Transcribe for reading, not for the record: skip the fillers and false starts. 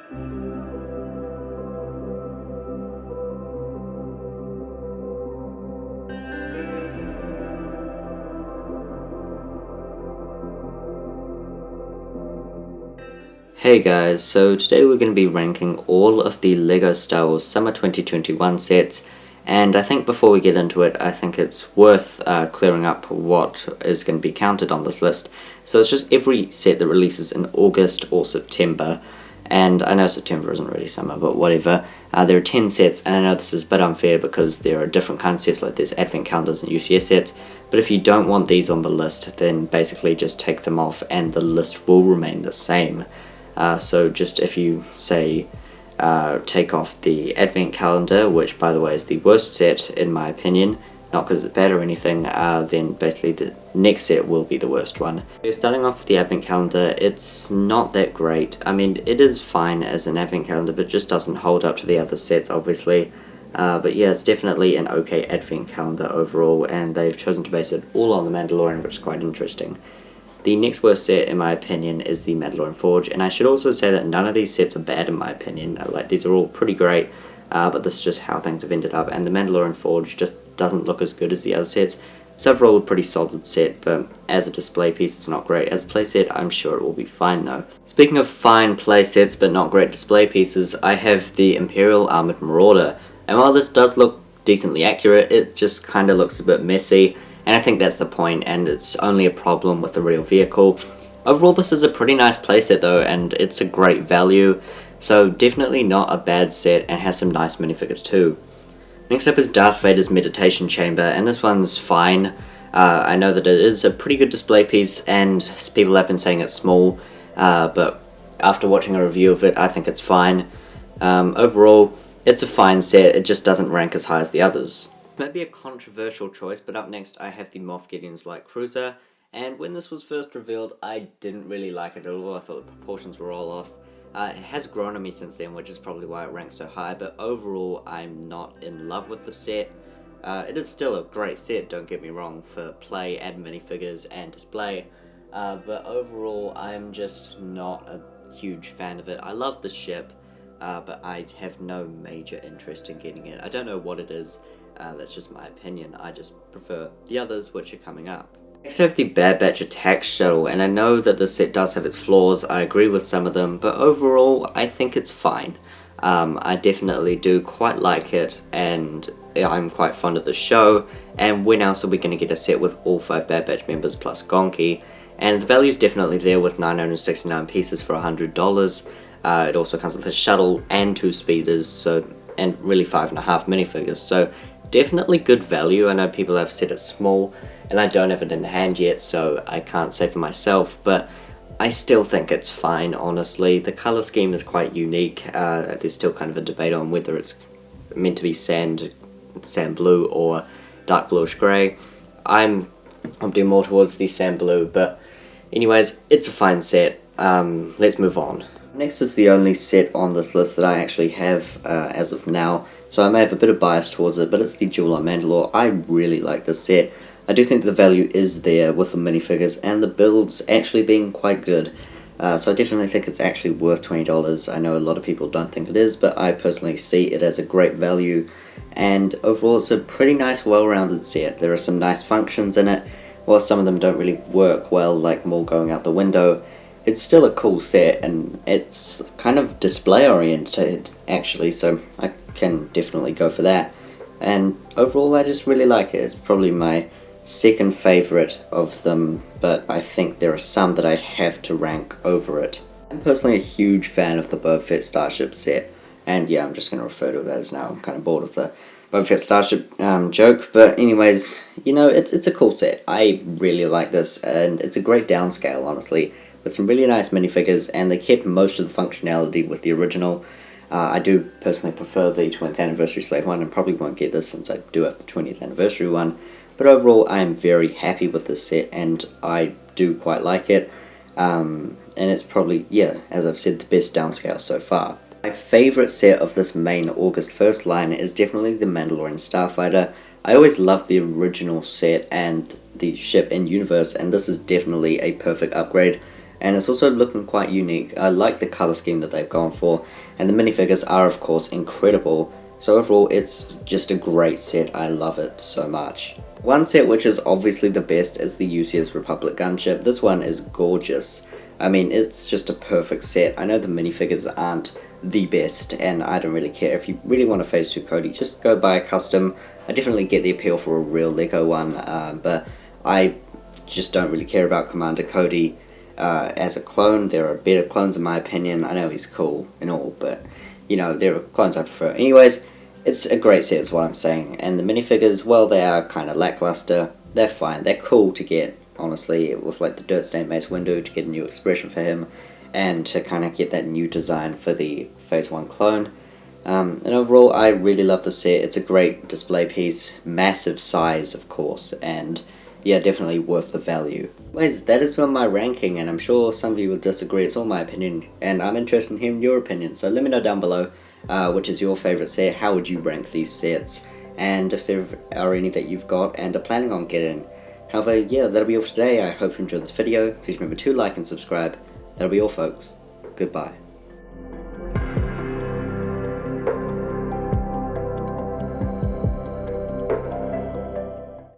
Hey guys, so today we're going to be ranking all of the LEGO Star Wars Summer 2021 sets, and I think before we get into it, I think it's worth clearing up what is going to be counted on this list. So it's just every set that releases in August or September, and I know September isn't really summer, but whatever. There are 10 sets, and I know this is a bit unfair because there are different kinds of sets, like there's advent calendars and UCS sets, but if you don't want these on the list, then basically just take them off and the list will remain the same. So just if you say take off the advent calendar, which by the way is the worst set in my opinion, not because it's bad or anything, then basically the next set will be the worst one. Starting off with the advent calendar, it's not that great. I mean, it is fine as an advent calendar, but it just doesn't hold up to the other sets obviously. But yeah, it's definitely an okay advent calendar overall, and they've chosen to base it all on the Mandalorian, which is quite interesting. The next worst set, in my opinion, is the Mandalorian Forge, and I should also say that none of these sets are bad, in my opinion. Like, these are all pretty great, but this is just how things have ended up, and the Mandalorian Forge just doesn't look as good as the other sets. It's overall a pretty solid set, but as a display piece, it's not great. As a play set, I'm sure it will be fine, though. Speaking of fine play sets, but not great display pieces, I have the Imperial Armoured Marauder, and while this does look decently accurate, it just kind of looks a bit messy. And I think that's the point, and it's only a problem with the real vehicle. Overall, this is a pretty nice playset though, and it's a great value, so definitely not a bad set, and has some nice minifigures too. Next up is Darth Vader's Meditation Chamber, and this one's fine. I know that it is a pretty good display piece, and people have been saying it's small, but after watching a review of it, I think it's fine. Overall, it's a fine set, it just doesn't rank as high as the others. Maybe a controversial choice, but up next I have the Moff Gideon's Light Cruiser, and when this was first revealed I didn't really like it at all. I thought the proportions were all off. It has grown on me since then, which is probably why it ranks so high, but overall I'm not in love with the set. It is still a great set, don't get me wrong, for play and minifigures and display, but overall I'm just not a huge fan of it. I love the ship, but I have no major interest in getting it. I don't know what it is. That's just my opinion. I just prefer the others which are coming up. Next I have the Bad Batch Attack Shuttle, and I know that this set does have its flaws. I agree with some of them, but overall I think it's fine. I definitely do quite like it, and I'm quite fond of the show, and when else are we going to get a set with all 5 Bad Batch members plus Gonki? And the value's definitely there with 969 pieces for $100. It also comes with a shuttle and 2 speeders, and really 5.5 minifigures, so definitely good value. I know people have said it's small, and I don't have it in hand yet, so I can't say for myself, but I still think it's fine, honestly. The colour scheme is quite unique. There's still kind of a debate on whether it's meant to be sand blue or dark bluish grey. I'm doing more towards the sand blue, but anyways, it's a fine set. Let's move on. Next is the only set on this list that I actually have as of now, so I may have a bit of bias towards it, but it's the Duel On Mandalore. I really like this set. I do think the value is there with the minifigures and the builds actually being quite good. So I definitely think it's actually worth $20. I know a lot of people don't think it is, but I personally see it as a great value. And overall it's a pretty nice, well-rounded set. There are some nice functions in it, while some of them don't really work well, like more going out the window. It's still a cool set, and it's kind of display oriented actually, so I can definitely go for that. And overall I just really like it. It's probably my second favourite of them, but I think there are some that I have to rank over it. I'm personally a huge fan of the Boba Fett Starship set, and yeah, I'm just going to refer to it as now. I'm kind of bored of the Boba Fett Starship joke, but anyways, you know, it's a cool set. I really like this, and it's a great downscale, honestly, with some really nice minifigures, and they kept most of the functionality with the original. I do personally prefer the 20th anniversary Slave one, and probably won't get this since I do have the 20th anniversary one, but overall I am very happy with this set, and I do quite like it, and it's probably, yeah, as I've said, the best downscale so far. My favourite set of this main August 1st line is definitely the Mandalorian Starfighter. I always loved the original set and the ship in universe, and this is definitely a perfect upgrade. and it's also looking quite unique. I like the colour scheme that they've gone for, and the minifigures are of course incredible. So overall it's just a great set, I love it so much. One set which is obviously the best is the UCS Republic Gunship. This one is gorgeous. I mean, it's just a perfect set. I know the minifigures aren't the best, and I don't really care. If you really want a Phase 2 Cody, just go buy a custom. I definitely get the appeal for a real Lego one, but I just don't really care about Commander Cody as a clone. There are better clones in my opinion. I know he's cool and all, but you know, there are clones I prefer. Anyways, it's a great set is what I'm saying, and the minifigures, well, they are kind of lackluster. They're fine, they're cool to get, honestly, with like the Dirt Stained Mace Windu to get a new expression for him, and to kind of get that new design for the Phase 1 clone. And overall, I really love the set. It's a great display piece, massive size of course, and yeah, definitely worth the value. Anyways, that is my ranking, and I'm sure some of you will disagree. It's all my opinion, and I'm interested in hearing your opinion, so let me know down below which is your favourite set, how would you rank these sets, and if there are any that you've got and are planning on getting. However, yeah, that'll be all for today. I hope you enjoyed this video. Please remember to like and subscribe. That'll be all, folks. Goodbye.